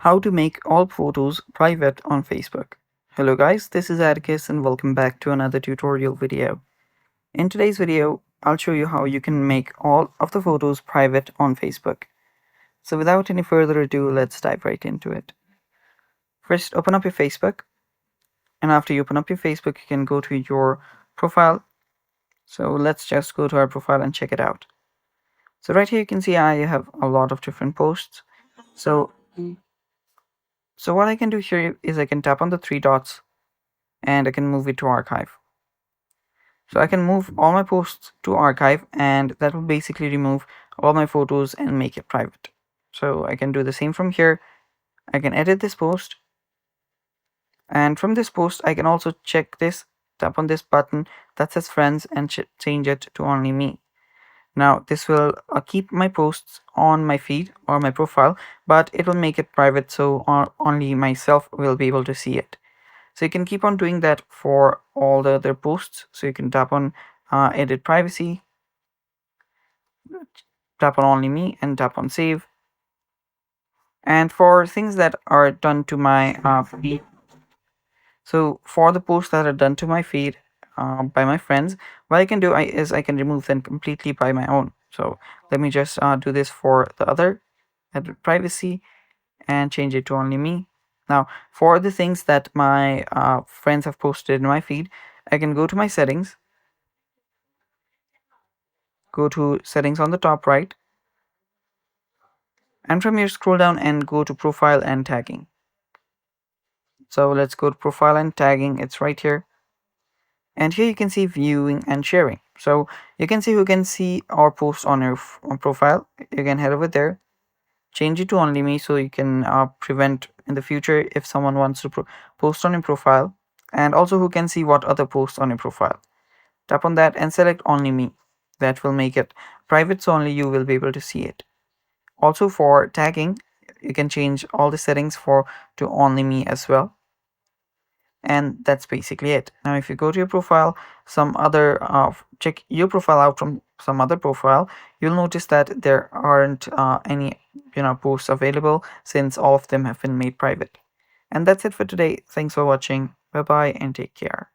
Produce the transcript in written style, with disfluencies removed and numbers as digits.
How to make all photos private on Facebook. Hello guys, this is Atticus and welcome back to another tutorial video. In today's video, I'll show you how you can make all of the photos private on Facebook. So without any further ado, let's dive right into it. First, open up your Facebook, and after you open up your Facebook, you can go to your profile. So let's just go to our profile and check it out. So right here you can see I have a lot of different posts. So so what I can do here is I can tap on the three dots and I can move it to archive. So I can move all my posts to archive, and that will basically remove all my photos and make it private. So I can do the same from here. I can edit this post, and from this post I can also check this, tap on this button that says friends and change it to only me. Now this will keep my posts on my feed or my profile, but it will make it private so only myself will be able to see it. So you can keep on doing that for all the other posts. So you can tap on edit privacy, tap on only me, and tap on save. And for things that are done to my feed, so for the posts that are done to my feed by my friends, what I can do is I can remove them completely by my own. So let me just do this for the other, edit privacy, and change it to only me. Now for the things that my friends have posted in my feed, I can go to my settings, go to settings on the top right, and from here scroll down and go to profile and tagging. So let's go to profile and tagging, it's right here. And here you can see viewing and sharing. So you can see who can see our post on your profile. You can head over there, change it to only me so you can prevent in the future if someone wants to post on your profile, and also who can see what other posts on your profile. Tap on that and select only me. That will make it private so only you will be able to see it. Also for tagging, you can change all the settings for to only me as well. And that's basically it. Now if you go to your profile, some other check your profile out from some other profile, you'll notice that there aren't any posts available since all of them have been made private. And that's it for today. Thanks for watching. Bye bye and take care.